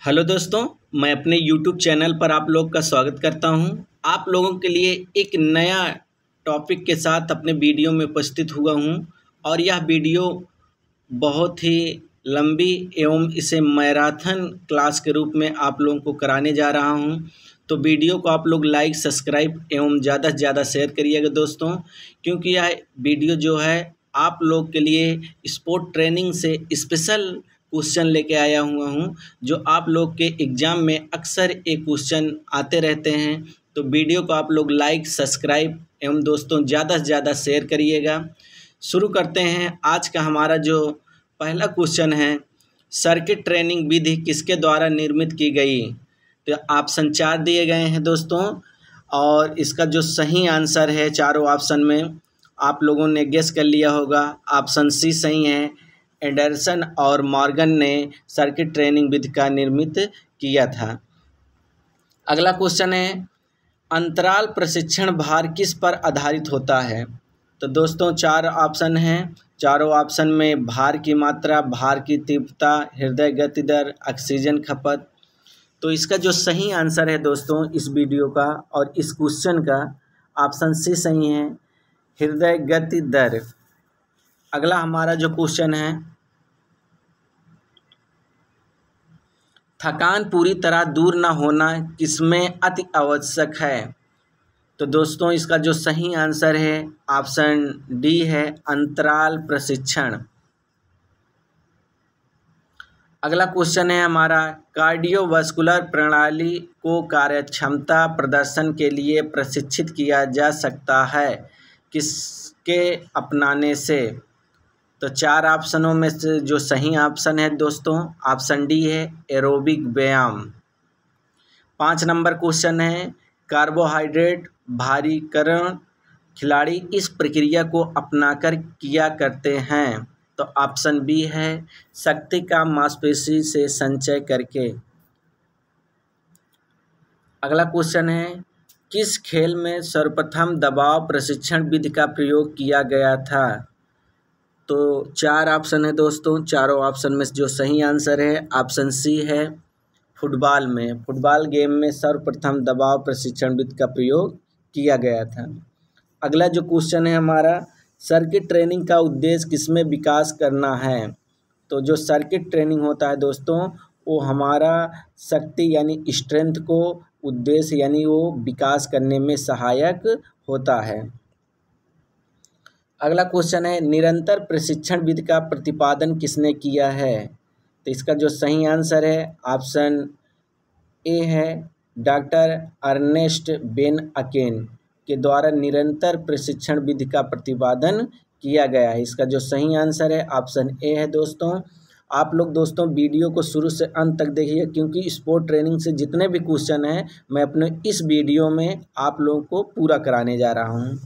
Hello दोस्तों, मैं अपने यूट्यूब चैनल पर आप लोग का स्वागत करता हूं। आप लोगों के लिए एक नया टॉपिक के साथ अपने वीडियो में उपस्थित हुआ हूं और यह वीडियो बहुत ही लंबी एवं इसे मैराथन क्लास के रूप में आप लोगों को कराने जा रहा हूं। तो वीडियो को आप लोग लाइक, सब्सक्राइब एवं ज़्यादा से ज़्यादा शेयर करिएगा दोस्तों, क्योंकि यह वीडियो जो है आप लोग के लिए स्पोर्ट ट्रेनिंग से स्पेशल क्वेश्चन लेके आया हुआ हूँ, जो आप लोग के एग्ज़ाम में अक्सर एक क्वेश्चन आते रहते हैं। तो वीडियो को आप लोग लाइक, सब्सक्राइब एवं दोस्तों ज़्यादा से ज़्यादा शेयर करिएगा। शुरू करते हैं। आज का हमारा जो पहला क्वेश्चन है, सर्किट ट्रेनिंग विधि किसके द्वारा निर्मित की गई? तो ऑप्शन 4 दिए गए हैं दोस्तों, और इसका जो सही आंसर है चारों ऑप्शन में आप लोगों ने गेस कर लिया होगा। ऑप्शन सी सही है। एंडरसन और मॉर्गन ने सर्किट ट्रेनिंग विधि का निर्मित किया था। अगला क्वेश्चन है, अंतराल प्रशिक्षण भार किस पर आधारित होता है? तो दोस्तों 4 ऑप्शन हैं। चारों ऑप्शन में भार की मात्रा, भार की तीव्रता, हृदय गति दर, ऑक्सीजन खपत। तो इसका जो सही आंसर है दोस्तों इस वीडियो का और इस क्वेश्चन का, ऑप्शन सी सही है, हृदय गति दर। अगला हमारा जो क्वेश्चन है, थकान पूरी तरह दूर न होना किसमें अति आवश्यक है? तो दोस्तों इसका जो सही आंसर है ऑप्शन डी है, अंतराल प्रशिक्षण। अगला क्वेश्चन है हमारा, कार्डियोवास्कुलर प्रणाली को कार्यक्षमता प्रदर्शन के लिए प्रशिक्षित किया जा सकता है किसके अपनाने से? तो 4 ऑप्शनों में से जो सही ऑप्शन है दोस्तों ऑप्शन डी है, एरोबिक व्यायाम। 5 नंबर क्वेश्चन है, कार्बोहाइड्रेट भारीकरण खिलाड़ी इस प्रक्रिया को अपनाकर किया करते हैं? तो ऑप्शन बी है, शक्ति का मांसपेशी से संचय करके। अगला क्वेश्चन है, किस खेल में सर्वप्रथम दबाव प्रशिक्षण विधि का प्रयोग किया गया था? तो 4 ऑप्शन है दोस्तों, चारों ऑप्शन में जो सही आंसर है ऑप्शन सी है, फुटबॉल में। फुटबॉल गेम में सर्वप्रथम दबाव प्रशिक्षण विधि का प्रयोग किया गया था। अगला जो क्वेश्चन है हमारा, सर्किट ट्रेनिंग का उद्देश्य किसमें विकास करना है? तो जो सर्किट ट्रेनिंग होता है दोस्तों वो हमारा शक्ति यानी स्ट्रेंथ को उद्देश्य यानी वो विकास करने में सहायक होता है। अगला क्वेश्चन है, निरंतर प्रशिक्षण विधि का प्रतिपादन किसने किया है? तो इसका जो सही आंसर है ऑप्शन ए है, डॉक्टर अर्नेस्ट बेन अकेन के द्वारा निरंतर प्रशिक्षण विधि का प्रतिपादन किया गया है। इसका जो सही आंसर है ऑप्शन ए है दोस्तों। आप लोग दोस्तों वीडियो को शुरू से अंत तक देखिए, क्योंकि स्पोर्ट ट्रेनिंग से जितने भी क्वेश्चन हैं मैं अपने इस वीडियो में आप लोगों को पूरा कराने जा रहा हूँ।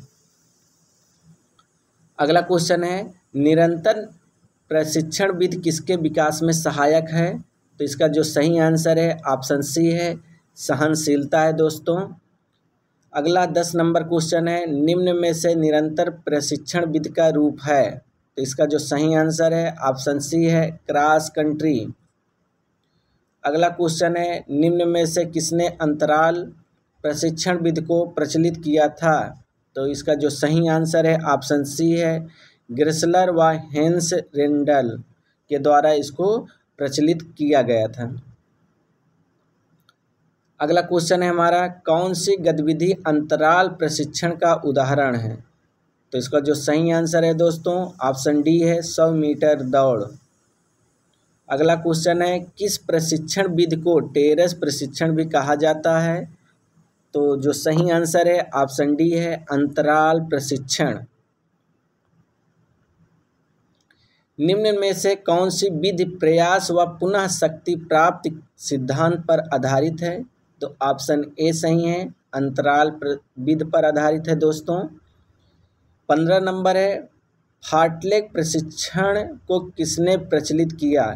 अगला क्वेश्चन है, निरंतर प्रशिक्षण विधि किसके विकास में सहायक है? तो इसका जो सही आंसर है ऑप्शन सी है, सहनशीलता है दोस्तों। अगला 10 नंबर क्वेश्चन है, निम्न में से निरंतर प्रशिक्षण विधि का रूप है? तो इसका जो सही आंसर है ऑप्शन सी है, क्रॉस कंट्री। अगला क्वेश्चन है, निम्न में से किसने अंतराल प्रशिक्षण विधि को प्रचलित किया था? तो इसका जो सही आंसर है ऑप्शन सी है, ग्रेसलर व हेंस रेंडल के द्वारा इसको प्रचलित किया गया था। अगला क्वेश्चन है हमारा, कौन सी गतिविधि अंतराल प्रशिक्षण का उदाहरण है? तो इसका जो सही आंसर है दोस्तों ऑप्शन डी है, 100 मीटर दौड़। अगला क्वेश्चन है, किस प्रशिक्षण विधि को टेरेस प्रशिक्षण भी कहा जाता है? तो जो सही आंसर है ऑप्शन डी है, अंतराल प्रशिक्षण। निम्न में से कौन सी विधि प्रयास व पुनः शक्ति प्राप्ति सिद्धांत पर आधारित है? तो ऑप्शन ए सही है, अंतराल विधि पर आधारित है दोस्तों। 15 नंबर है, फार्टलेग प्रशिक्षण को किसने प्रचलित किया?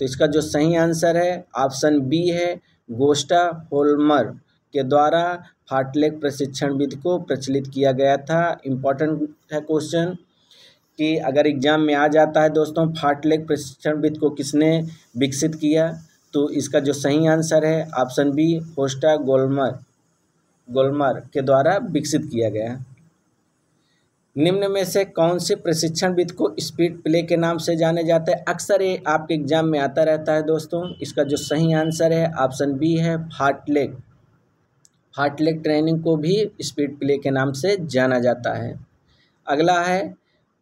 तो इसका जो सही आंसर है ऑप्शन बी है, गोस्टा होल्मर के द्वारा फार्टलेग प्रशिक्षण विधि को प्रचलित किया गया था। इम्पॉर्टेंट है क्वेश्चन कि अगर एग्जाम में आ जाता है दोस्तों, फार्टलेग प्रशिक्षण विधि को किसने विकसित किया? तो इसका जो सही आंसर है ऑप्शन बी, होस्टा गोल्मर के द्वारा विकसित किया गया है। निम्न में से कौन से प्रशिक्षणविद को स्पीड प्ले के नाम से जाने जाते हैं? अक्सर ये आपके एग्जाम में आता रहता है दोस्तों। इसका जो सही आंसर है ऑप्शन बी है, फार्टलेग। फार्टलेग ट्रेनिंग को भी स्पीड प्ले के नाम से जाना जाता है। अगला है,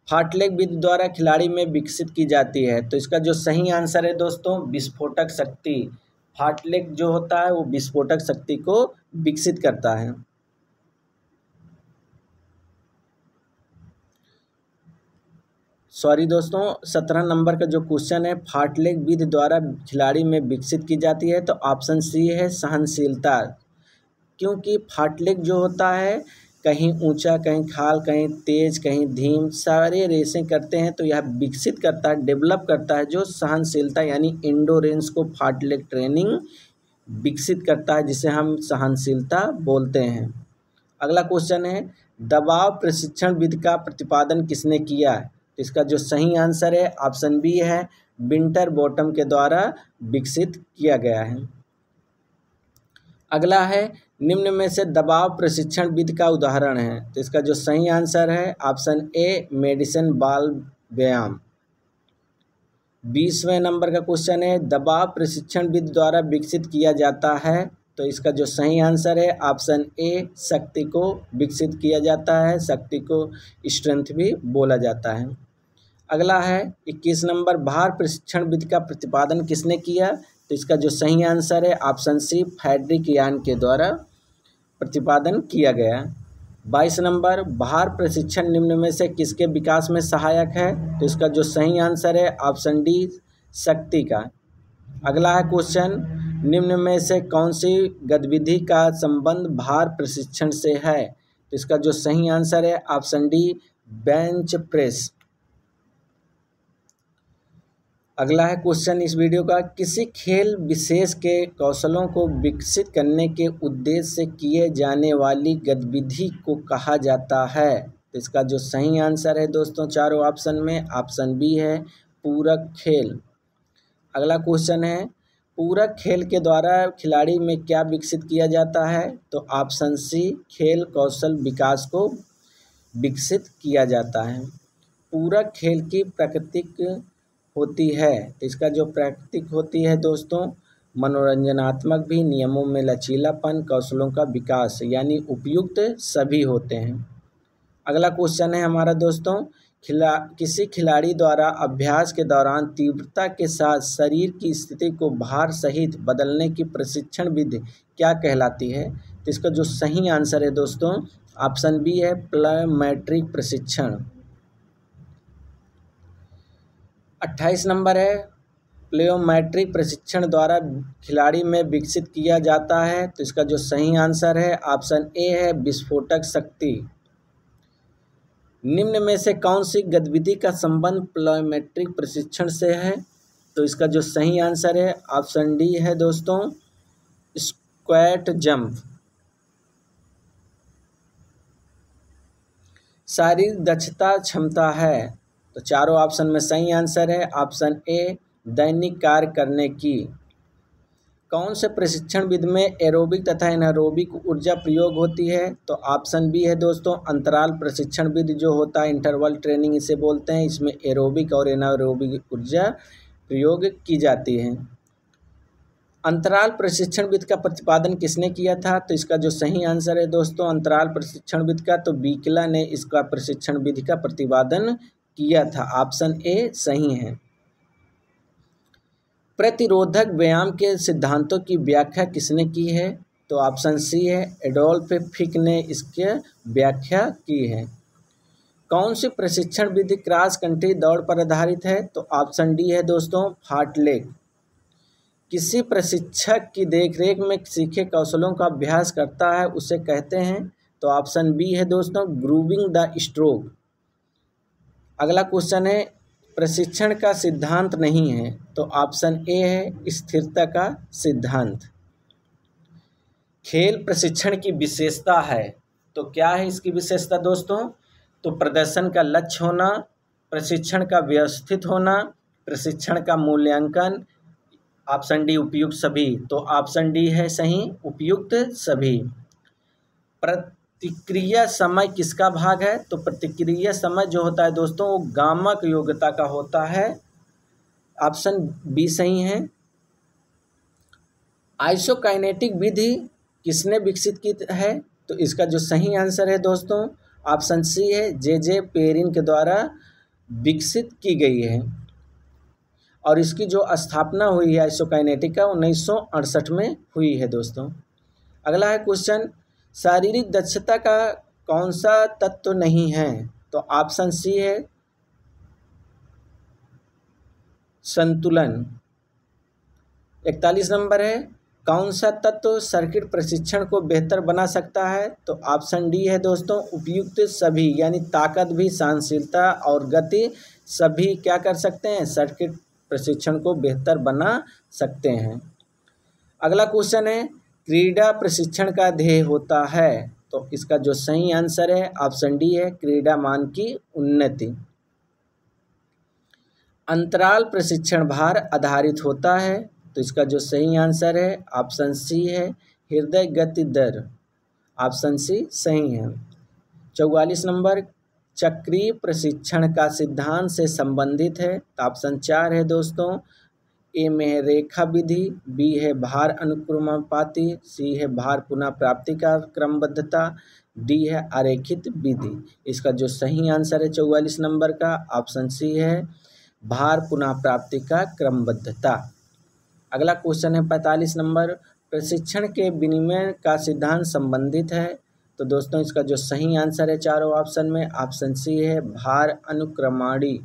फार्टलेग विधि द्वारा खिलाड़ी में विकसित की जाती है। तो इसका जो सही आंसर है दोस्तों, विस्फोटक शक्ति। फार्टलेग जो होता है वो विस्फोटक शक्ति को विकसित करता है। सॉरी दोस्तों, 17 नंबर का जो क्वेश्चन है, फार्टलेग विधि द्वारा खिलाड़ी में विकसित की जाती है, तो ऑप्शन सी है, सहनशीलता। क्योंकि फार्टलेग जो होता है कहीं ऊंचा, कहीं खाल, कहीं तेज, कहीं धीम, सारे रेसें करते हैं, तो यह विकसित करता है, डेवलप करता है जो सहनशीलता यानी एंडोरेंस को फार्टलेग ट्रेनिंग विकसित करता है, जिसे हम सहनशीलता बोलते हैं। अगला क्वेश्चन है, दबाव प्रशिक्षण विधि का प्रतिपादन किसने किया है? तो इसका जो सही आंसर है ऑप्शन बी है, विंटर बॉटम के द्वारा विकसित किया गया है। अगला है, निम्न में से दबाव प्रशिक्षण विधि का उदाहरण है? तो इसका जो सही आंसर है ऑप्शन ए, मेडिसन बॉल व्यायाम। 20वें नंबर का क्वेश्चन है, दबाव प्रशिक्षण विधि द्वारा विकसित किया जाता है? तो इसका जो सही आंसर है ऑप्शन ए, शक्ति को विकसित किया जाता है। शक्ति को स्ट्रेंथ भी बोला जाता है। अगला है 21 नंबर, भार प्रशिक्षण विधि का प्रतिपादन किसने किया? तो इसका जो सही आंसर है ऑप्शन सी, फ्रेडरिक यान के द्वारा प्रतिपादन किया गया। 22 नंबर, भार प्रशिक्षण निम्न में से किसके विकास में सहायक है? तो इसका जो सही आंसर है ऑप्शन डी, शक्ति का। अगला है क्वेश्चन, निम्न में से कौन सी गतिविधि का संबंध भार प्रशिक्षण से है? तो इसका जो सही आंसर है ऑप्शन डी, बेंच प्रेस। अगला है क्वेश्चन इस वीडियो का, किसी खेल विशेष के कौशलों को विकसित करने के उद्देश्य से किए जाने वाली गतिविधि को कहा जाता है? तो इसका जो सही आंसर है दोस्तों, चारों ऑप्शन में ऑप्शन बी है, पूरक खेल। अगला क्वेश्चन है, पूरक खेल के द्वारा खिलाड़ी में क्या विकसित किया जाता है? तो ऑप्शन सी, खेल कौशल विकास को विकसित किया जाता है। पूरक खेल की प्राकृतिक होती है? तो इसका जो प्राकृतिक होती है दोस्तों, मनोरंजनात्मक भी, नियमों में लचीलापन, कौशलों का विकास, यानी उपयुक्त सभी होते हैं। अगला क्वेश्चन है हमारा दोस्तों, किसी खिलाड़ी द्वारा अभ्यास के दौरान तीव्रता के साथ शरीर की स्थिति को भार सहित बदलने की प्रशिक्षण विधि क्या कहलाती है? तो इसका जो सही आंसर है दोस्तों ऑप्शन बी है, प्लायोमेट्रिक प्रशिक्षण। 28 नंबर है, प्लायोमेट्रिक प्रशिक्षण द्वारा खिलाड़ी में विकसित किया जाता है? तो इसका जो सही आंसर है ऑप्शन ए है, विस्फोटक शक्ति। निम्न में से कौन सी गतिविधि का संबंध प्लायोमेट्रिक प्रशिक्षण से है? तो इसका जो सही आंसर है ऑप्शन डी है दोस्तों, स्क्वैट जंप। शारीरिक दक्षता क्षमता है? तो चारों ऑप्शन में सही आंसर है ऑप्शन ए, दैनिक कार्य करने की। कौन से प्रशिक्षण विधि में एरोबिक तथा एनारोबिक ऊर्जा प्रयोग होती है? तो ऑप्शन बी है दोस्तों, अंतराल प्रशिक्षण विधि जो होता है, इंटरवल ट्रेनिंग इसे बोलते हैं। इसमें एरोबिक और एनारोबिक ऊर्जा प्रयोग की जाती है। अंतराल प्रशिक्षण विधि का प्रतिपादन किसने किया था? तो इसका जो सही आंसर है दोस्तों, अंतराल प्रशिक्षण विधि का, तो बीकला ने इसका प्रशिक्षण विधि का प्रतिपादन किया था। ऑप्शन ए सही है। प्रतिरोधक व्यायाम के सिद्धांतों की व्याख्या किसने की है? तो ऑप्शन सी है, एडोल्फ फिक ने इसकी व्याख्या की है। कौन सी प्रशिक्षण विधि क्रॉस कंट्री दौड़ पर आधारित है? तो ऑप्शन डी है दोस्तों, फार्टलेग। किसी प्रशिक्षक की देखरेख में सीखे कौशलों का अभ्यास करता है उसे कहते हैं? तो ऑप्शन बी है दोस्तों, ग्रूविंग द स्ट्रोक। अगला क्वेश्चन है, प्रशिक्षण का सिद्धांत नहीं है? तो ऑप्शन ए है, स्थिरता का सिद्धांत। खेल प्रशिक्षण की विशेषता है, तो क्या है इसकी विशेषता दोस्तों? तो प्रदर्शन का लक्ष्य होना, प्रशिक्षण का व्यवस्थित होना, प्रशिक्षण का मूल्यांकन, ऑप्शन डी उपयुक्त सभी। तो ऑप्शन डी है सही, उपयुक्त सभी। प्रतिक्रिया समय किसका भाग है? तो प्रतिक्रिया समय जो होता है दोस्तों वो गामक योग्यता का होता है। ऑप्शन बी सही है। आइसोकाइनेटिक विधि किसने विकसित की है? तो इसका जो सही आंसर है दोस्तों ऑप्शन सी है, जे पेरिन के द्वारा विकसित की गई है। और इसकी जो स्थापना हुई है आइसोकाइनेटिक का 1968 में हुई है दोस्तों। अगला है क्वेश्चन, शारीरिक दक्षता का कौन सा तत्व नहीं है? तो ऑप्शन सी है संतुलन। 41 नंबर है, कौन सा तत्व सर्किट प्रशिक्षण को बेहतर बना सकता है? तो ऑप्शन डी है दोस्तों उपयुक्त सभी, यानी ताकत भी, सहनशीलता और गति सभी क्या कर सकते हैं? सर्किट प्रशिक्षण को बेहतर बना सकते हैं। अगला क्वेश्चन है, क्रीड़ा प्रशिक्षण का ध्येय होता है? तो इसका जो सही आंसर है ऑप्शन डी है, क्रीड़ा मान की उन्नति। अंतराल प्रशिक्षण भार आधारित होता है? तो इसका जो सही आंसर है ऑप्शन सी है, हृदय गति दर। ऑप्शन सी सही है। 44 नंबर, चक्रीय प्रशिक्षण का सिद्धांत से संबंधित है? तो ऑप्शन 4 है दोस्तों, ए में है रेखा विधि, बी है भार अनुक्रमानुपाती, सी है भार पुनः प्राप्ति का क्रमबद्धता, डी है आरेखित विधि। इसका जो सही आंसर है 44 नंबर का ऑप्शन सी है, भार पुनः प्राप्ति का क्रमबद्धता। अगला क्वेश्चन है 45 नंबर, प्रशिक्षण के विनिमय का सिद्धांत संबंधित है? तो दोस्तों इसका जो सही आंसर है चारों ऑप्शन में ऑप्शन सी है, भार अनुक्रमणी।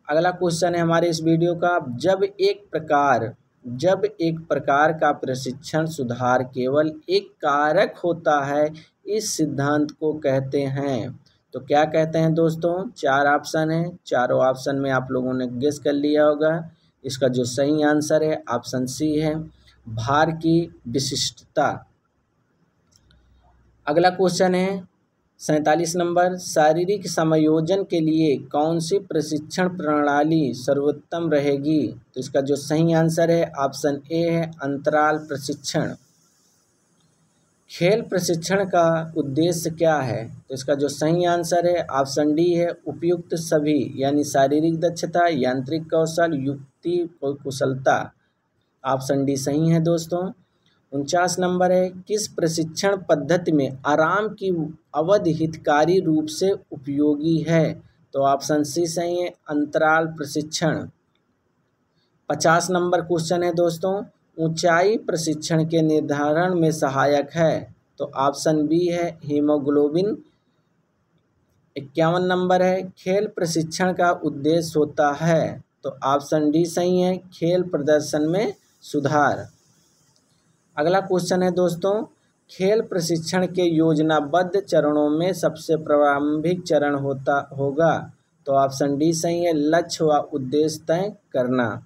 अगला क्वेश्चन है हमारे इस वीडियो का, जब एक प्रकार का प्रशिक्षण सुधार केवल एक कारक होता है, इस सिद्धांत को कहते हैं? तो क्या कहते हैं दोस्तों? 4 ऑप्शन है, चारों ऑप्शन में आप लोगों ने गेस कर लिया होगा। इसका जो सही आंसर है ऑप्शन सी है, भार की विशिष्टता। अगला क्वेश्चन है 47 नंबर, शारीरिक समायोजन के लिए कौन सी प्रशिक्षण प्रणाली सर्वोत्तम रहेगी? तो इसका जो सही आंसर है ऑप्शन ए है, अंतराल प्रशिक्षण। खेल प्रशिक्षण का उद्देश्य क्या है? तो इसका जो सही आंसर है ऑप्शन डी है, उपयुक्त सभी, यानी शारीरिक दक्षता, यांत्रिक कौशल, युक्ति और कुशलता। ऑप्शन डी सही है दोस्तों। 49 नंबर है, किस प्रशिक्षण पद्धति में आराम की अवधि हितकारी रूप से उपयोगी है? तो ऑप्शन सी सही है, अंतराल प्रशिक्षण। 50 नंबर क्वेश्चन है दोस्तों, ऊंचाई प्रशिक्षण के निर्धारण में सहायक है? तो ऑप्शन बी है, हीमोग्लोबिन। 51 नंबर है, खेल प्रशिक्षण का उद्देश्य होता है? तो ऑप्शन डी सही है, खेल प्रदर्शन में सुधार। अगला क्वेश्चन है दोस्तों, खेल प्रशिक्षण के योजनाबद्ध चरणों में सबसे प्रारंभिक चरण होगा? तो ऑप्शन डी सही है, लक्ष्य व उद्देश्य तय करना।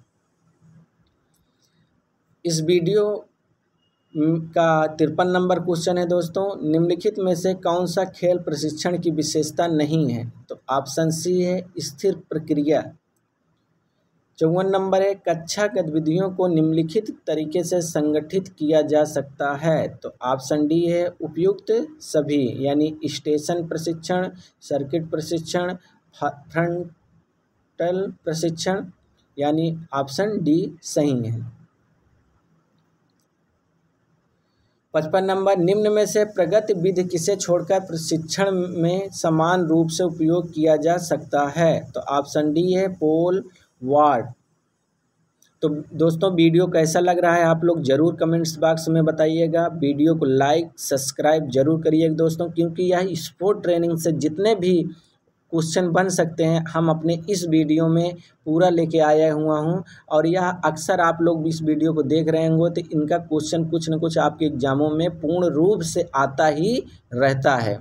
इस वीडियो का 53 नंबर क्वेश्चन है दोस्तों, निम्नलिखित में से कौन सा खेल प्रशिक्षण की विशेषता नहीं है? तो ऑप्शन सी है, स्थिर प्रक्रिया। 54 नंबर है, कक्षा गतिविधियों को निम्नलिखित तरीके से संगठित किया जा सकता है? तो ऑप्शन डी है, उपयुक्त सभी, यानी स्टेशन प्रशिक्षण, सर्किट प्रशिक्षण, फ्रंटल प्रशिक्षण, यानी ऑप्शन डी सही है। 55 नंबर, निम्न में से प्रगति विधि किसे छोड़कर प्रशिक्षण में समान रूप से उपयोग किया जा सकता है? तो ऑप्शन डी है, पोल वाल्ट। तो दोस्तों वीडियो कैसा लग रहा है आप लोग ज़रूर कमेंट्स बॉक्स में बताइएगा। वीडियो को लाइक सब्सक्राइब जरूर करिएगा दोस्तों, क्योंकि यह स्पोर्ट ट्रेनिंग से जितने भी क्वेश्चन बन सकते हैं हम अपने इस वीडियो में पूरा लेके आया हुआ हूं। और यह अक्सर आप लोग इस वीडियो को देख रहे होंगे तो इनका क्वेश्चन कुछ न कुछ आपके एग्जामों में पूर्ण रूप से आता ही रहता है।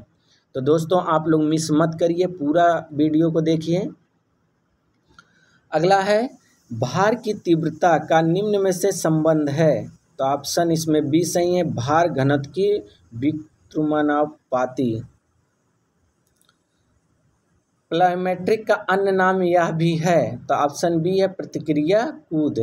तो दोस्तों आप लोग मिस मत करिए, पूरा वीडियो को देखिए। अगला है, भार की तीव्रता का निम्न में से संबंध है? तो ऑप्शन इसमें बी सही है, भार घनत्व की व्युत्क्रमानुपाती। प्लायोमेट्रिक का अन्य नाम यह भी है? तो ऑप्शन बी है, प्रतिक्रिया कूद।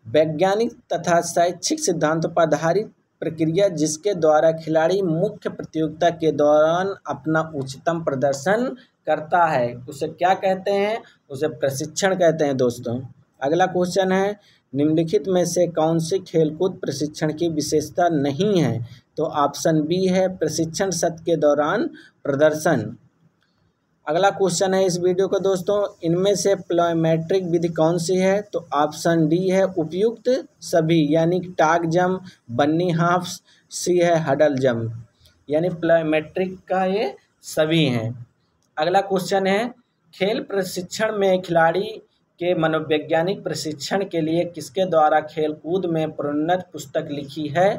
वैज्ञानिक तथा शैक्षिक सिद्धांतों पर आधारित प्रक्रिया जिसके द्वारा खिलाड़ी मुख्य प्रतियोगिता के दौरान अपना उच्चतम प्रदर्शन करता है, उसे क्या कहते हैं? उसे प्रशिक्षण कहते हैं दोस्तों। अगला क्वेश्चन है, निम्नलिखित में से कौन सी खेलकूद प्रशिक्षण की विशेषता नहीं है? तो ऑप्शन बी है प्रशिक्षण सत्र के दौरान प्रदर्शन। अगला क्वेश्चन है इस वीडियो का दोस्तों, इनमें से प्लयोमेट्रिक विधि कौन सी है? तो ऑप्शन डी है उपयुक्त सभी, यानी टाग जंप, बन्नी हाफ, सी है हडल जंप, यानी प्लयोमेट्रिक का ये सभी हैं। अगला क्वेश्चन है, खेल प्रशिक्षण में खिलाड़ी के मनोवैज्ञानिक प्रशिक्षण के लिए किसके द्वारा खेलकूद में प्रोन्नत पुस्तक लिखी है?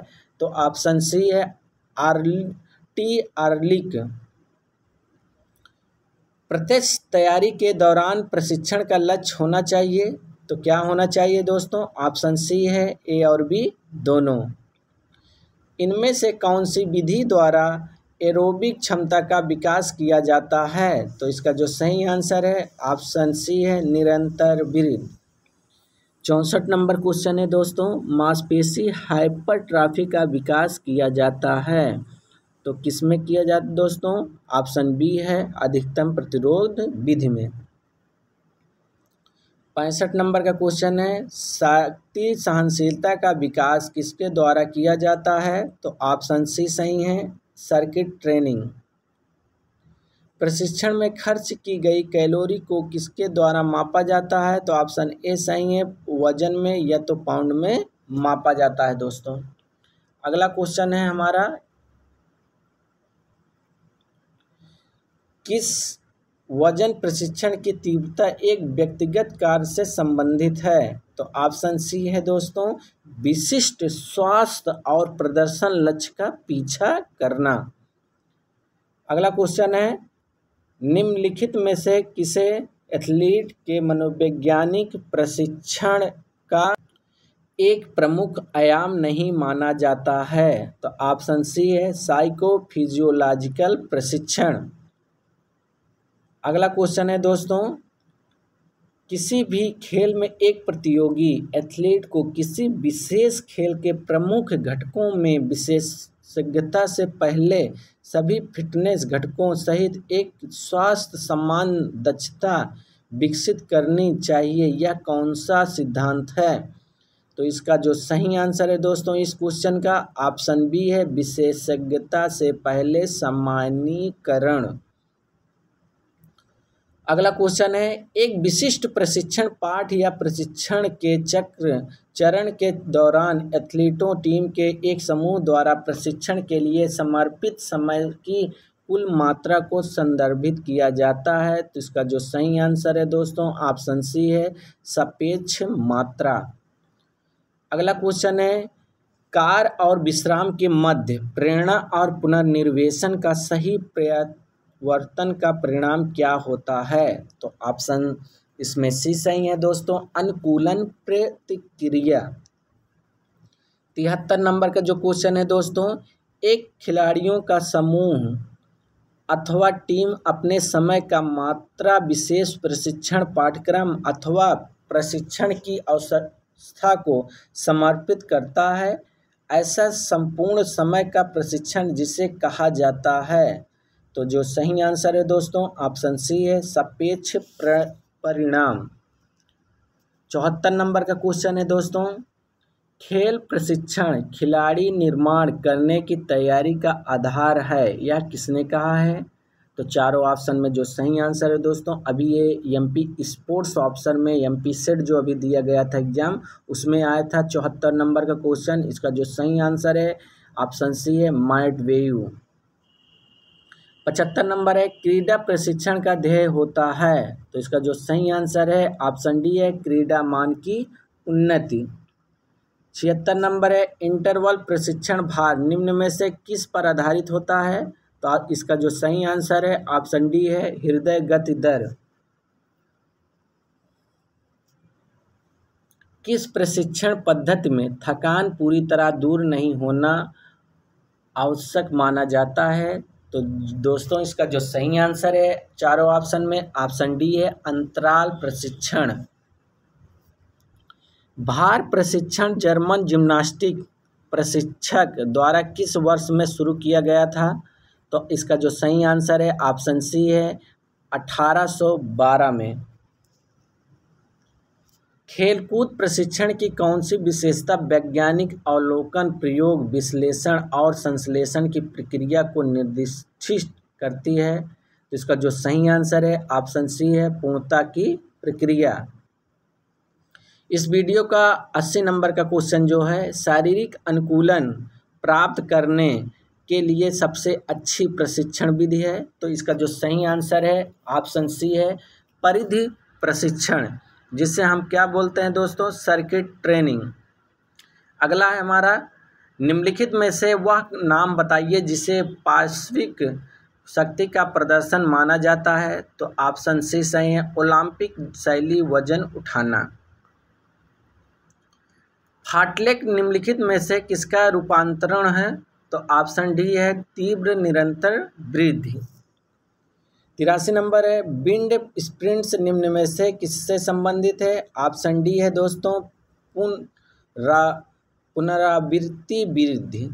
तो ऑप्शन सी है टी आर्लिक। प्रत्यक्ष तैयारी के दौरान प्रशिक्षण का लक्ष्य होना चाहिए, तो क्या होना चाहिए दोस्तों? ऑप्शन सी है ए और बी दोनों। इनमें से कौन सी विधि द्वारा एरोबिक क्षमता का विकास किया जाता है? तो इसका जो सही आंसर है ऑप्शन सी है निरंतर वृद्धि। 64 नंबर क्वेश्चन है दोस्तों, मांसपेशी हाइपरट्रॉफी का विकास किया जाता है, तो किस में किया जाता है दोस्तों? ऑप्शन बी है अधिकतम प्रतिरोध विधि में। 65 नंबर का क्वेश्चन है, शक्ति सहनशीलता का विकास किसके द्वारा किया जाता है? तो ऑप्शन सी सही है सर्किट ट्रेनिंग। प्रशिक्षण में खर्च की गई कैलोरी को किसके द्वारा मापा जाता है? तो ऑप्शन ए सही है वजन में या तो पाउंड में मापा जाता है दोस्तों। अगला क्वेश्चन है हमारा, किस वजन प्रशिक्षण की तीव्रता एक व्यक्तिगत कार्य से संबंधित है? तो ऑप्शन सी है दोस्तों विशिष्ट स्वास्थ्य और प्रदर्शन लक्ष्य का पीछा करना। अगला क्वेश्चन है, निम्नलिखित में से किसे एथलीट के मनोवैज्ञानिक प्रशिक्षण का एक प्रमुख आयाम नहीं माना जाता है? तो ऑप्शन सी है साइकोफिजियोलॉजिकल प्रशिक्षण। अगला क्वेश्चन है दोस्तों, किसी भी खेल में एक प्रतियोगी एथलीट को किसी विशेष खेल के प्रमुख घटकों में विशेषज्ञता से पहले सभी फिटनेस घटकों सहित एक स्वास्थ्य समान दक्षता विकसित करनी चाहिए, यह कौन सा सिद्धांत है? तो इसका जो सही आंसर है दोस्तों इस क्वेश्चन का ऑप्शन बी है विशेषज्ञता से पहले सामान्यीकरण। अगला क्वेश्चन है, एक विशिष्ट प्रशिक्षण पाठ या प्रशिक्षण के चरण के दौरान एथलीटों टीम के एक समूह द्वारा प्रशिक्षण के लिए समर्पित समय की कुल मात्रा को संदर्भित किया जाता है, तो इसका जो सही आंसर है दोस्तों ऑप्शन सी है सापेक्ष मात्रा। अगला क्वेश्चन है, कार्य और विश्राम के मध्य प्रेरणा और पुनर्निर्देशन का सही वर्तन का परिणाम क्या होता है? तो ऑप्शन इसमें सी सही है दोस्तों अनुकूलन प्रतिक्रिया। 73 नंबर का जो क्वेश्चन है दोस्तों, एक खिलाड़ियों का समूह अथवा टीम अपने समय का मात्रा विशेष प्रशिक्षण पाठ्यक्रम अथवा प्रशिक्षण की अवस्था को समर्पित करता है, ऐसा संपूर्ण समय का प्रशिक्षण जिसे कहा जाता है? तो जो सही आंसर है दोस्तों ऑप्शन सी है सापेक्ष परिणाम। 74 नंबर का क्वेश्चन है दोस्तों, खेल प्रशिक्षण खिलाड़ी निर्माण करने की तैयारी का आधार है, यह किसने कहा है? तो चारों ऑप्शन में जो सही आंसर है दोस्तों, अभी ये एमपी स्पोर्ट्स ऑप्शन में एमपी सेट जो अभी दिया गया था एग्जाम उसमें आया था 74 नंबर का क्वेश्चन। इसका जो सही आंसर है ऑप्शन सी है माइट वेयू। 75 नंबर है, क्रीडा प्रशिक्षण का ध्येय होता है, तो इसका जो सही आंसर है ऑप्शन डी है क्रीडा मान की उन्नति। 76 नंबर है, इंटरवल प्रशिक्षण भार निम्न में से किस पर आधारित होता है? तो इसका जो सही आंसर है ऑप्शन डी है हृदय गति दर। किस प्रशिक्षण पद्धति में थकान पूरी तरह दूर नहीं होना आवश्यक माना जाता है? तो दोस्तों इसका जो सही आंसर है चारों ऑप्शन में ऑप्शन डी है अंतराल प्रशिक्षण। भार प्रशिक्षण जर्मन जिम्नास्टिक प्रशिक्षक द्वारा किस वर्ष में शुरू किया गया था? तो इसका जो सही आंसर है ऑप्शन सी है 1812 में। खेलकूद प्रशिक्षण की कौन सी विशेषता वैज्ञानिक अवलोकन, प्रयोग, विश्लेषण और संश्लेषण की प्रक्रिया को निर्दिष्ट करती है? तो इसका जो सही आंसर है ऑप्शन सी है पूर्णता की प्रक्रिया। इस वीडियो का 80 नंबर का क्वेश्चन जो है, शारीरिक अनुकूलन प्राप्त करने के लिए सबसे अच्छी प्रशिक्षण विधि है? तो इसका जो सही आंसर है ऑप्शन सी है परिधि प्रशिक्षण, जिसे हम क्या बोलते हैं दोस्तों? Circuit training. अगला है हमारा, निम्नलिखित में से वह नाम बताइए जिसे पार्श्विक शक्ति का प्रदर्शन माना जाता है? तो ऑप्शन सी सही है ओलंपिक शैली वजन उठाना। फार्टलेट निम्नलिखित में से किसका रूपांतरण है? तो ऑप्शन डी है तीव्र निरंतर वृद्धि। 83 नंबर है, विंड स्प्रिंट्स निम्न में से किससे संबंधित है? ऑप्शन डी है दोस्तों पुनरावृत्ति वृद्धि।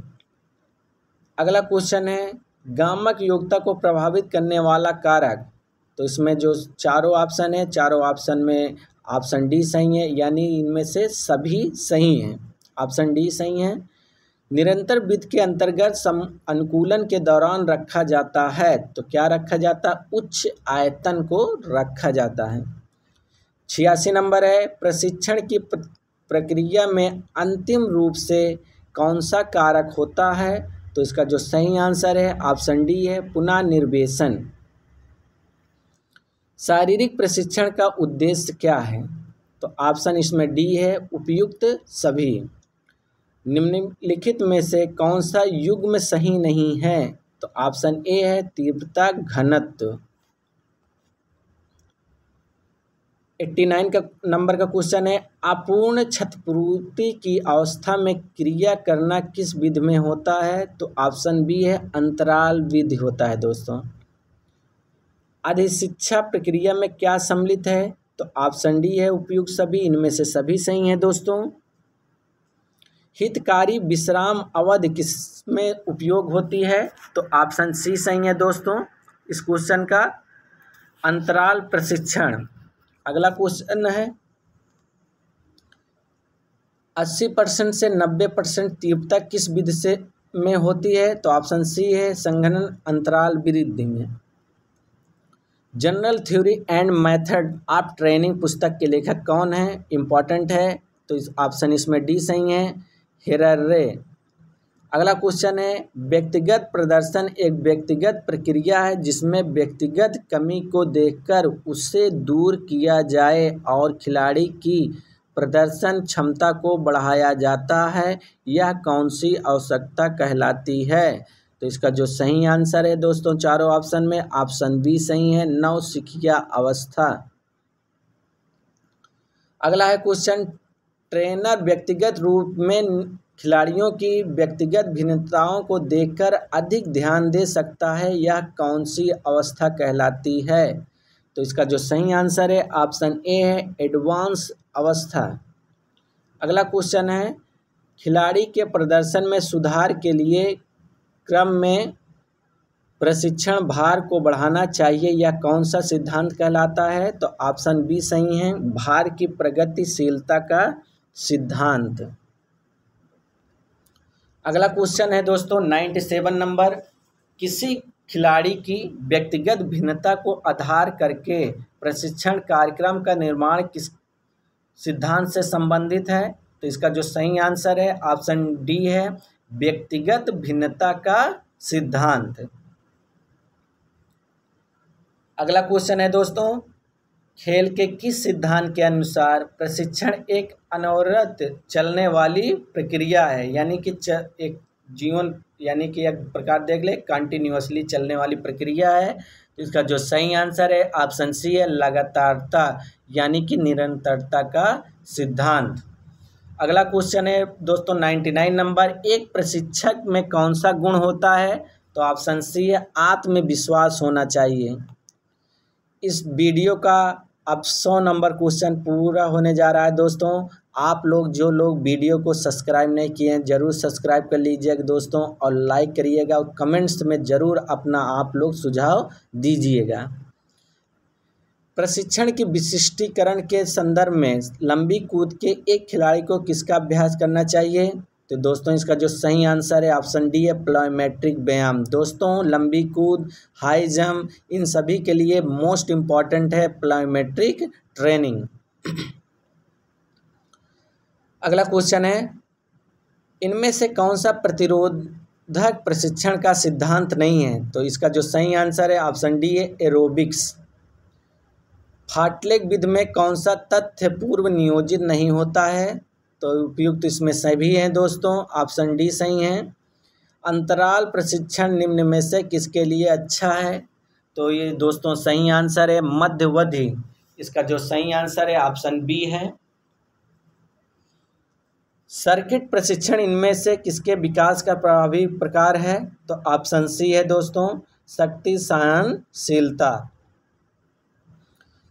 अगला क्वेश्चन है, गामक योग्यता को प्रभावित करने वाला कारक? तो इसमें जो चारों ऑप्शन है, चारों ऑप्शन में ऑप्शन डी सही है, यानी इनमें से सभी सही हैं। ऑप्शन डी सही है। निरंतर वृत्त के अंतर्गत अनुकूलन के दौरान रखा जाता है, तो क्या रखा जाता है? उच्च आयतन को रखा जाता है। 86 नंबर है, प्रशिक्षण की प्रक्रिया में अंतिम रूप से कौन सा कारक होता है? तो इसका जो सही आंसर है ऑप्शन डी है पुनः निर्वेशन। शारीरिक प्रशिक्षण का उद्देश्य क्या है? तो ऑप्शन इसमें डी है उपयुक्त सभी। निम्नलिखित में से कौन सा युग्म सही नहीं है? तो ऑप्शन ए है तीव्रता घनत्व। 89 का नंबर का क्वेश्चन है, अपूर्ण क्षतिपूर्ति की अवस्था में क्रिया करना किस विधि में होता है? तो ऑप्शन बी है अंतराल विधि होता है दोस्तों। अधिशिक्षा प्रक्रिया में क्या सम्मिलित है? तो ऑप्शन डी है उपयुक्त सभी। इनमें से सभी सही हैं दोस्तों। हितकारी विश्राम अवधि किसमें उपयोग होती है? तो ऑप्शन सी सही है दोस्तों इस क्वेश्चन का, अंतराल प्रशिक्षण। अगला क्वेश्चन है, 80% से 90% तीव्रता किस विधि से में होती है? तो ऑप्शन सी है संघनन अंतराल वृद्धि में। General theory and method of training पुस्तक के लेखक कौन है? इम्पॉर्टेंट है, तो इस ऑप्शन इसमें डी सही है हेरेरे। अगला क्वेश्चन है, व्यक्तिगत प्रदर्शन एक व्यक्तिगत प्रक्रिया है जिसमें व्यक्तिगत कमी को देखकर उससे दूर किया जाए और खिलाड़ी की प्रदर्शन क्षमता को बढ़ाया जाता है। यह कौन सी आवश्यकता कहलाती है? तो इसका जो सही आंसर है दोस्तों चारों ऑप्शन में ऑप्शन बी सही है नवसिखिया अवस्था। अगला है क्वेश्चन, ट्रेनर व्यक्तिगत रूप में खिलाड़ियों की व्यक्तिगत भिन्नताओं को देखकर अधिक ध्यान दे सकता है, यह कौन सी अवस्था कहलाती है? तो इसका जो सही आंसर है ऑप्शन ए है एडवांस अवस्था। अगला क्वेश्चन है, खिलाड़ी के प्रदर्शन में सुधार के लिए क्रम में प्रशिक्षण भार को बढ़ाना चाहिए, यह कौन सा सिद्धांत कहलाता है? तो ऑप्शन बी सही है भार की प्रगतिशीलता का सिद्धांत। अगला क्वेश्चन है दोस्तों 97 नंबर, किसी खिलाड़ी की व्यक्तिगत भिन्नता को आधार करके प्रशिक्षण कार्यक्रम का निर्माण किस सिद्धांत से संबंधित है? तो इसका जो सही आंसर है ऑप्शन डी है व्यक्तिगत भिन्नता का सिद्धांत। अगला क्वेश्चन है दोस्तों, खेल के किस सिद्धांत के अनुसार प्रशिक्षण एक अनवरत चलने वाली प्रक्रिया है, यानी कि एक जीवन यानी कि एक प्रकार देख ले कंटिन्यूअसली चलने वाली प्रक्रिया है। तो इसका जो सही आंसर है ऑप्शन सी है लगातारता यानी कि निरंतरता का सिद्धांत। अगला क्वेश्चन है दोस्तों 99 नंबर, एक प्रशिक्षक में कौन सा गुण होता है? तो ऑप्शन सी है आत्मविश्वास होना चाहिए। इस वीडियो का अब 100 नंबर क्वेश्चन पूरा होने जा रहा है दोस्तों। आप लोग जो लोग वीडियो को सब्सक्राइब नहीं किए हैं ज़रूर सब्सक्राइब कर लीजिएगा दोस्तों, और लाइक करिएगा और कमेंट्स में ज़रूर अपना आप लोग सुझाव दीजिएगा। प्रशिक्षण की विशिष्टीकरण के संदर्भ में लंबी कूद के एक खिलाड़ी को किसका अभ्यास करना चाहिए? तो दोस्तों इसका जो सही आंसर है ऑप्शन डी है प्लयोमेट्रिक व्यायाम। दोस्तों लंबी कूद, हाई जंप, इन सभी के लिए मोस्ट इम्पॉर्टेंट है प्लयोमेट्रिक ट्रेनिंग। अगला क्वेश्चन है, इनमें से कौन सा प्रतिरोधक प्रशिक्षण का सिद्धांत नहीं है? तो इसका जो सही आंसर है ऑप्शन डी है एरोबिक्स। फार्टलेग विधि में कौन सा तथ्य पूर्व नियोजित नहीं होता है? तो उपयुक्त इसमें सभी हैं दोस्तों, ऑप्शन डी सही है। अंतराल प्रशिक्षण निम्न में से किसके लिए अच्छा है? तो ये दोस्तों सही आंसर है मध्यवधि। इसका जो सही आंसर है ऑप्शन बी है। सर्किट प्रशिक्षण इनमें से किसके विकास का प्रभावी प्रकार है? तो ऑप्शन सी है दोस्तों शक्ति सहनशीलता।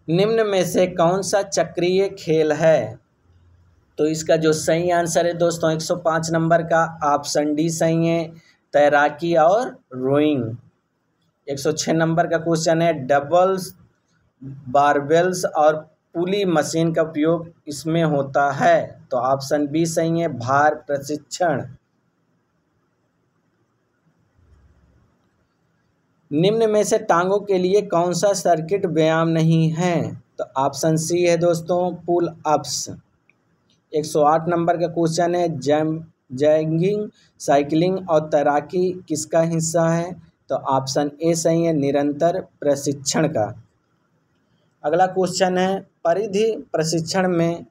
निम्न में से कौन सा चक्रीय खेल है? तो इसका जो सही आंसर है दोस्तों 105 नंबर का ऑप्शन डी सही है, तैराकी और रोइंग। 106 नंबर का क्वेश्चन है, डबल्स, बारबेल्स और पुली मशीन का उपयोग इसमें होता है? तो ऑप्शन बी सही है, भार प्रशिक्षण। निम्न में से टांगों के लिए कौन सा सर्किट व्यायाम नहीं है? तो ऑप्शन सी है दोस्तों पुल अप्स। 108 नंबर का क्वेश्चन है, जॉगिंग, साइकिलिंग और तैराकी किसका हिस्सा है? तो ऑप्शन ए सही है, निरंतर प्रशिक्षण का। अगला क्वेश्चन है, परिधि प्रशिक्षण में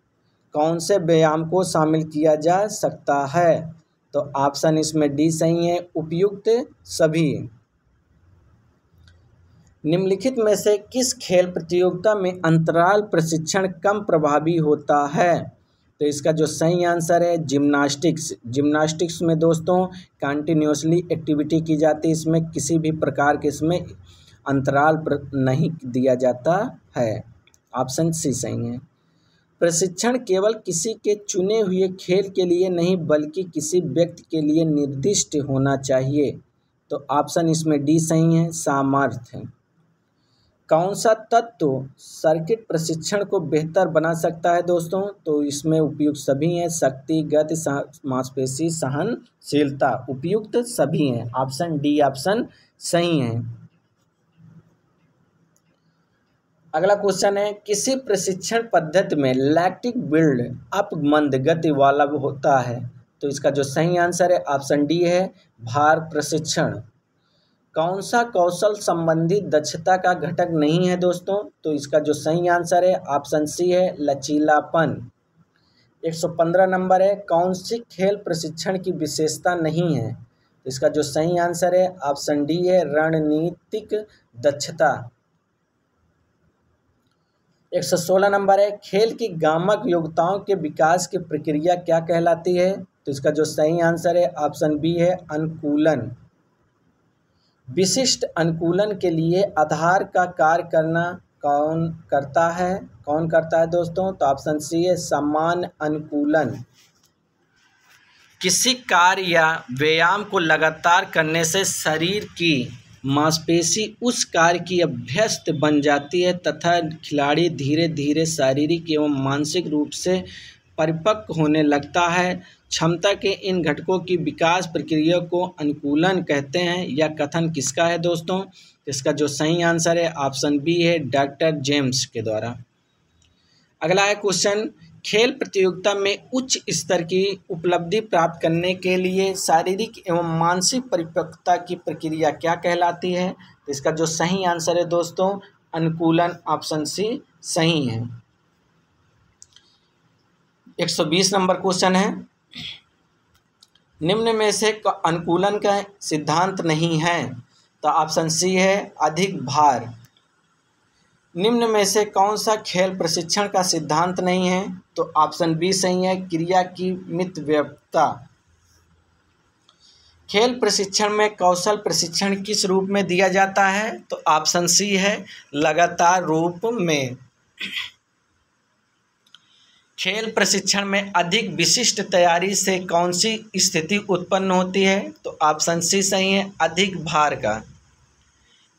कौन से व्यायाम को शामिल किया जा सकता है? तो ऑप्शन इसमें डी सही है, उपयुक्त सभी। निम्नलिखित में से किस खेल प्रतियोगिता में अंतराल प्रशिक्षण कम प्रभावी होता है? तो इसका जो सही आंसर है जिम्नास्टिक्स। जिम्नास्टिक्स में दोस्तों कंटिन्यूसली एक्टिविटी की जाती है, इसमें किसी भी प्रकार के इसमें अंतराल नहीं दिया जाता है। ऑप्शन सी सही है। प्रशिक्षण केवल किसी के चुने हुए खेल के लिए नहीं बल्कि किसी व्यक्ति के लिए निर्दिष्ट होना चाहिए। तो ऑप्शन इसमें डी सही है, सामर्थ्य। कौन सा तत्व सर्किट प्रशिक्षण को बेहतर बना सकता है दोस्तों? तो इसमें उपयुक्त सभी हैं, शक्ति, गति, मांसपेशी, सहनशीलता, उपयुक्त सभी हैं। ऑप्शन डी ऑप्शन सही है। अगला क्वेश्चन है, किसी प्रशिक्षण पद्धति में लैक्टिक बिल्ड अप मंद गति वाला होता है? तो इसका जो सही आंसर है ऑप्शन डी है, भार प्रशिक्षण। कौन सा कौशल संबंधी दक्षता का घटक नहीं है दोस्तों? तो इसका जो सही आंसर है ऑप्शन सी है, लचीलापन। 115 नंबर है, कौन सी खेल प्रशिक्षण की विशेषता नहीं है? तो इसका जो सही आंसर है ऑप्शन डी है, रणनीतिक दक्षता। 116 नंबर है, खेल की गामक योग्यताओं के विकास की प्रक्रिया क्या कहलाती है? तो इसका जो सही आंसर है ऑप्शन बी है, अनुकूलन। विशिष्ट अनुकूलन के लिए आधार का कार्य करना कौन करता है दोस्तों? तो ऑप्शन सी है, सामान्य अनुकूलन। किसी कार्य या व्यायाम को लगातार करने से शरीर की मांसपेशी उस कार्य की अभ्यस्त बन जाती है तथा खिलाड़ी धीरे धीरे शारीरिक एवं मानसिक रूप से परिपक्व होने लगता है। क्षमता के इन घटकों की विकास प्रक्रिया को अनुकूलन कहते हैं। यह कथन किसका है दोस्तों? इसका जो सही आंसर है ऑप्शन बी है, डॉक्टर जेम्स के द्वारा। अगला है क्वेश्चन, खेल प्रतियोगिता में उच्च स्तर की उपलब्धि प्राप्त करने के लिए शारीरिक एवं मानसिक परिपक्वता की प्रक्रिया क्या कहलाती है? इसका जो सही आंसर है दोस्तों अनुकूलन, ऑप्शन सी सही है। 120 नंबर क्वेश्चन है, निम्न में से अनुकूलन का सिद्धांत नहीं है? तो ऑप्शन सी है, अधिक भार। निम्न में से कौन सा खेल प्रशिक्षण का सिद्धांत नहीं है? तो ऑप्शन बी सही है, क्रिया की मितव्ययता। खेल प्रशिक्षण में कौशल प्रशिक्षण किस रूप में दिया जाता है? तो ऑप्शन सी है, लगातार रूप में। खेल प्रशिक्षण में अधिक विशिष्ट तैयारी से कौन सी स्थिति उत्पन्न होती है? तो ऑप्शन सी सही है, अधिक भार का।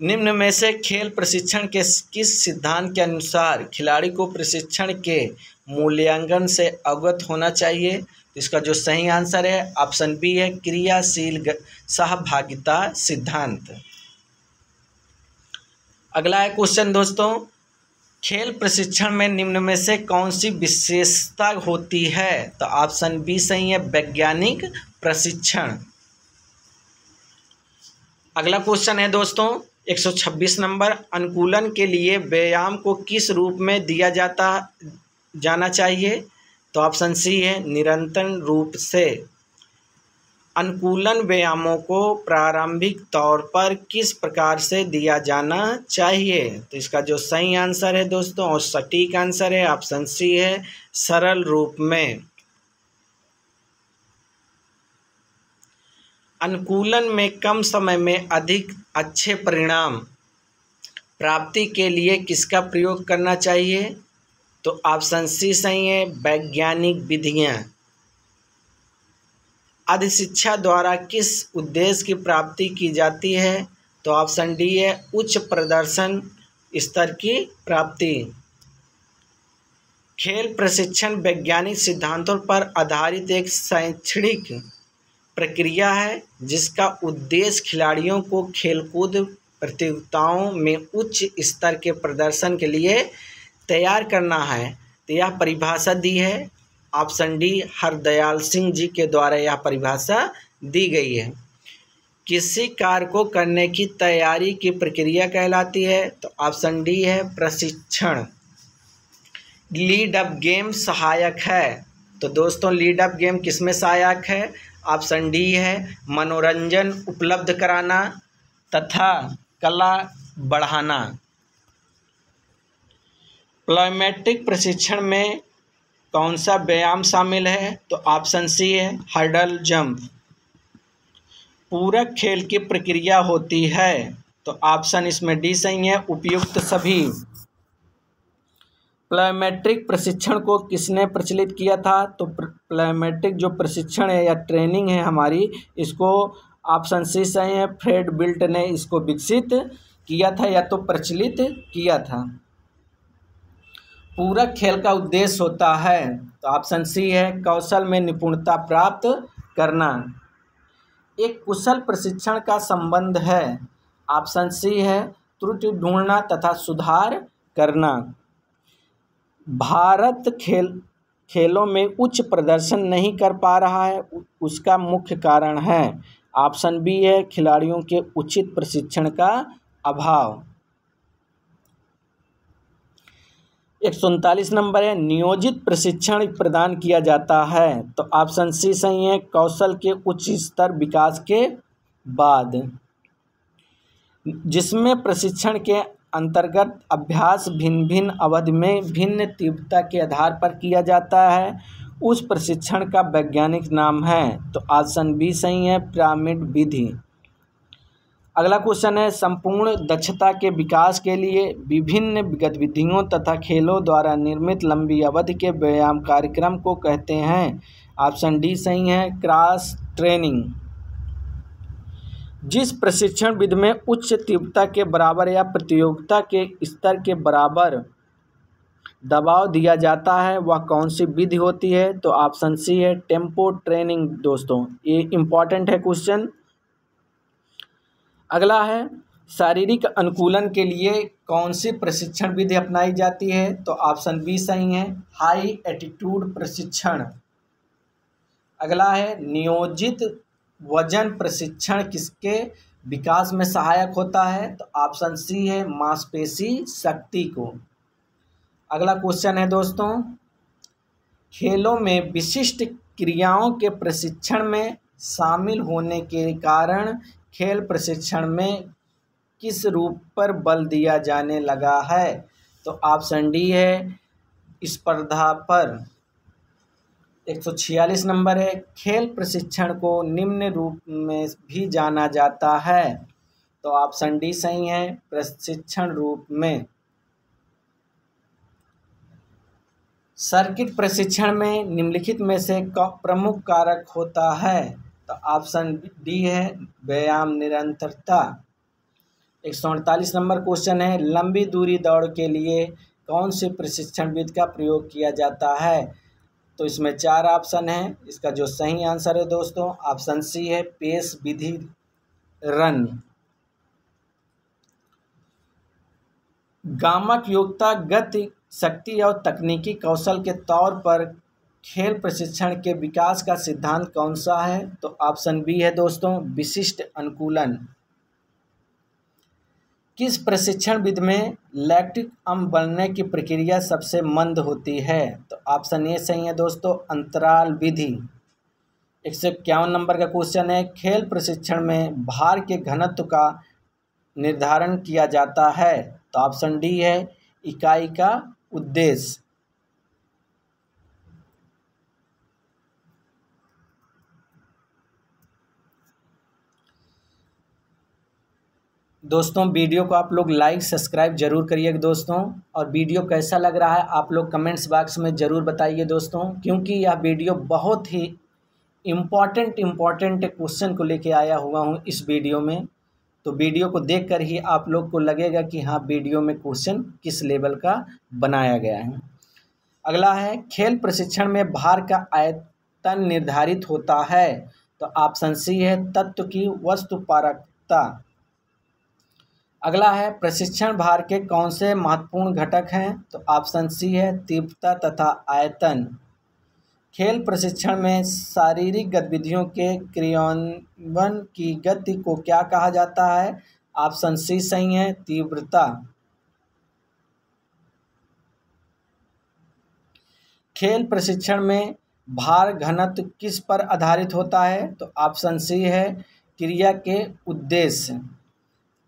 निम्न में से खेल प्रशिक्षण के किस सिद्धांत के अनुसार खिलाड़ी को प्रशिक्षण के मूल्यांकन से अवगत होना चाहिए? तो इसका जो सही आंसर है ऑप्शन बी है, क्रियाशील सहभागिता सिद्धांत। अगला है क्वेश्चन दोस्तों, खेल प्रशिक्षण में निम्न में से कौन सी विशेषता होती है? तो ऑप्शन बी सही है, वैज्ञानिक प्रशिक्षण। अगला क्वेश्चन है दोस्तों 126 नंबर, अनुकूलन के लिए व्यायाम को किस रूप में दिया जाना चाहिए? तो ऑप्शन सी है, निरंतर रूप से। अनुकूलन व्यायामों को प्रारंभिक तौर पर किस प्रकार से दिया जाना चाहिए? तो इसका जो सही आंसर है दोस्तों और सटीक आंसर है ऑप्शन सी है, सरल रूप में। अनुकूलन में कम समय में अधिक अच्छे परिणाम प्राप्ति के लिए किसका प्रयोग करना चाहिए? तो ऑप्शन सी सही है, वैज्ञानिक विधियां। अधिशिक्षा द्वारा किस उद्देश्य की प्राप्ति की जाती है? तो ऑप्शन डी है, उच्च प्रदर्शन स्तर की प्राप्ति। खेल प्रशिक्षण वैज्ञानिक सिद्धांतों पर आधारित एक शैक्षणिक प्रक्रिया है जिसका उद्देश्य खिलाड़ियों को खेलकूद प्रतियोगिताओं में उच्च स्तर के प्रदर्शन के लिए तैयार करना है। तो यह परिभाषा दी है ऑप्शन डी, हरदयाल सिंह जी के द्वारा यह परिभाषा दी गई है। किसी कार्य को करने की तैयारी की प्रक्रिया कहलाती है? तो ऑप्शन डी है, प्रशिक्षण। लीड अप गेम सहायक है? तो दोस्तों लीड अप गेम किसमें सहायक है? ऑप्शन डी है, मनोरंजन उपलब्ध कराना तथा कला बढ़ाना। प्लायोमेट्रिक प्रशिक्षण में कौन सा व्यायाम शामिल है? तो ऑप्शन सी है, हर्डल जंप। पूरक खेल की प्रक्रिया होती है? तो ऑप्शन इसमें डी सही है, उपयुक्त सभी। प्लायोमेट्रिक प्रशिक्षण को किसने प्रचलित किया था? तो प्लायोमेट्रिक जो प्रशिक्षण है या ट्रेनिंग है हमारी, इसको ऑप्शन सी सही है, फ्रेड बिल्ट ने इसको विकसित किया था या तो प्रचलित किया था। पूरक खेल का उद्देश्य होता है? तो ऑप्शन सी है, कौशल में निपुणता प्राप्त करना। एक कुशल प्रशिक्षण का संबंध है? ऑप्शन सी है, त्रुटि ढूंढना तथा सुधार करना। भारत खेलों में उच्च प्रदर्शन नहीं कर पा रहा है, उसका मुख्य कारण है? ऑप्शन बी है, खिलाड़ियों के उचित प्रशिक्षण का अभाव। 139 नंबर है, नियोजित प्रशिक्षण प्रदान किया जाता है? तो ऑप्शन सी सही है, कौशल के उच्च स्तर विकास के बाद, जिसमें प्रशिक्षण के अंतर्गत अभ्यास भिन्न भिन्न अवधि में भिन्न तीव्रता के आधार पर किया जाता है, उस प्रशिक्षण का वैज्ञानिक नाम है? तो ऑप्शन बी सही है, पिरामिड विधि। अगला क्वेश्चन है, संपूर्ण दक्षता के विकास के लिए विभिन्न गतिविधियों तथा खेलों द्वारा निर्मित लंबी अवधि के व्यायाम कार्यक्रम को कहते हैं? ऑप्शन डी सही है, क्रॉस ट्रेनिंग। जिस प्रशिक्षण विधि में उच्च तीव्रता के बराबर या प्रतियोगिता के स्तर के बराबर दबाव दिया जाता है वह कौन सी विधि होती है? तो ऑप्शन सी है, टेम्पो ट्रेनिंग। दोस्तों ये इम्पॉर्टेंट है क्वेश्चन। अगला है, शारीरिक अनुकूलन के लिए कौन सी प्रशिक्षण विधि अपनाई जाती है? तो ऑप्शन बी सही है, हाई एटीट्यूड प्रशिक्षण। अगला है, नियोजित वजन प्रशिक्षण किसके विकास में सहायक होता है? तो ऑप्शन सी है, मांसपेशी शक्ति को। अगला क्वेश्चन है दोस्तों, खेलों में विशिष्ट क्रियाओं के प्रशिक्षण में शामिल होने के कारण खेल प्रशिक्षण में किस रूप पर बल दिया जाने लगा है? तो ऑप्शन डी है, स्पर्धा पर। 146 नंबर है, खेल प्रशिक्षण को निम्न रूप में भी जाना जाता है? तो ऑप्शन डी सही है, प्रशिक्षण रूप में। सर्किट प्रशिक्षण में निम्नलिखित में से प्रमुख कारक होता है? तो ऑप्शन डी है व्यायाम निरंतरता। 148 नंबर क्वेश्चन है, लंबी दूरी दौड़ के लिए कौन से प्रशिक्षण विधि का प्रयोग किया जाता है? तो इसमें 4 ऑप्शन है। इसका जो सही आंसर है दोस्तों ऑप्शन सी है पेस विधि रन। गामक योग्यता गति शक्ति और तकनीकी कौशल के तौर पर खेल प्रशिक्षण के विकास का सिद्धांत कौन सा है? तो ऑप्शन बी है दोस्तों विशिष्ट अनुकूलन। किस प्रशिक्षण विधि में लैक्टिक अम्ल बनने की प्रक्रिया सबसे मंद होती है? तो ऑप्शन ए सही है दोस्तों अंतराल विधि। 151 नंबर का क्वेश्चन है, खेल प्रशिक्षण में भार के घनत्व का निर्धारण किया जाता है? तो ऑप्शन डी है इकाई का उद्देश्य। दोस्तों वीडियो को आप लोग लाइक सब्सक्राइब जरूर करिएगा दोस्तों, और वीडियो कैसा लग रहा है आप लोग कमेंट्स बॉक्स में ज़रूर बताइए दोस्तों, क्योंकि यह वीडियो बहुत ही इम्पॉर्टेंट क्वेश्चन को लेके आया हुआ हूँ इस वीडियो में। तो वीडियो को देखकर ही आप लोग को लगेगा कि हाँ वीडियो में क्वेश्चन किस लेवल का बनाया गया है। अगला है, खेल प्रशिक्षण में भार का आयतन निर्धारित होता है? तो ऑप्शन सी है तत्व की वस्तुपरकता। अगला है, प्रशिक्षण भार के कौन से महत्वपूर्ण घटक हैं? तो ऑप्शन सी है तीव्रता तथा आयतन। खेल प्रशिक्षण में शारीरिक गतिविधियों के क्रियान्वयन की गति को क्या कहा जाता है? ऑप्शन सी सही है तीव्रता। खेल प्रशिक्षण में भार घनत्व किस पर आधारित होता है? तो ऑप्शन सी है क्रिया के उद्देश्य।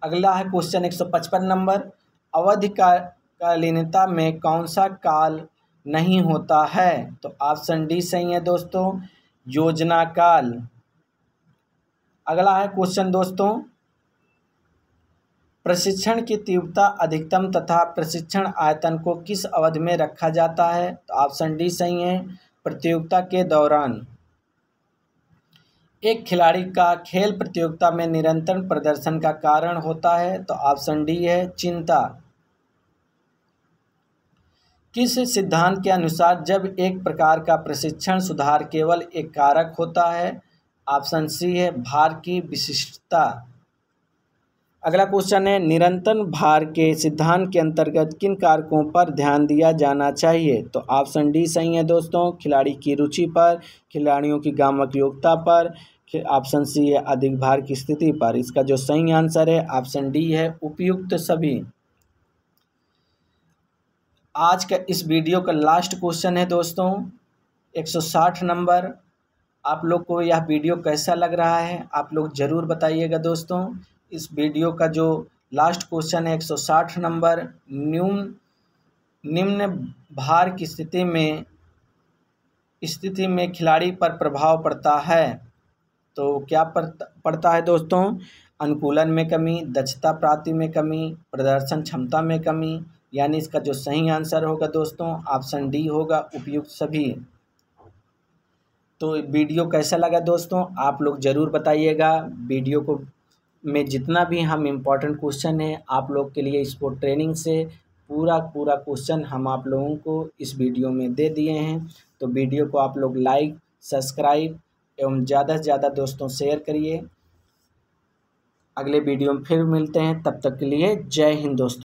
अगला है क्वेश्चन 155 नंबर, अवधिकालीनता में कौन सा काल नहीं होता है? तो ऑप्शन डी सही है दोस्तों योजना काल। अगला है क्वेश्चन दोस्तों, प्रशिक्षण की तीव्रता अधिकतम तथा प्रशिक्षण आयतन को किस अवधि में रखा जाता है? तो ऑप्शन डी सही है प्रतियोगिता के दौरान। एक खिलाड़ी का खेल प्रतियोगिता में निरंतर प्रदर्शन का कारण होता है? तो ऑप्शन डी है चिंता। किस सिद्धांत के अनुसार जब एक प्रकार का प्रशिक्षण सुधार केवल एक कारक होता है? ऑप्शन सी है भार की विशिष्टता। अगला क्वेश्चन है, निरंतर भार के सिद्धांत के अंतर्गत किन कारकों पर ध्यान दिया जाना चाहिए? तो ऑप्शन डी सही है दोस्तों खिलाड़ी की रुचि पर, खिलाड़ियों की गामक योग्यता पर, ऑप्शन सी है अधिक भार की स्थिति पर। इसका जो सही आंसर है ऑप्शन डी है उपयुक्त सभी। आज का इस वीडियो का लास्ट क्वेश्चन है दोस्तों 160 नंबर। आप लोग को यह वीडियो कैसा लग रहा है आप लोग ज़रूर बताइएगा दोस्तों। इस वीडियो का जो लास्ट क्वेश्चन है 160 नंबर, निम्न भार की स्थिति में खिलाड़ी पर प्रभाव पड़ता है? तो क्या पड़ता है दोस्तों? अनुकूलन में कमी, दक्षता प्राप्ति में कमी, प्रदर्शन क्षमता में कमी। यानी इसका जो सही आंसर होगा दोस्तों ऑप्शन डी होगा उपयुक्त सभी। तो वीडियो कैसा लगा दोस्तों आप लोग ज़रूर बताइएगा। वीडियो को में जितना भी हम इम्पोर्टेंट क्वेश्चन है आप लोग के लिए स्पोर्ट ट्रेनिंग से पूरा क्वेश्चन हम आप लोगों को इस वीडियो में दे दिए हैं। तो वीडियो को आप लोग लाइक सब्सक्राइब एवं ज़्यादा से ज़्यादा दोस्तों शेयर करिए। अगले वीडियो में फिर मिलते हैं, तब तक के लिए जय हिंद दोस्तों।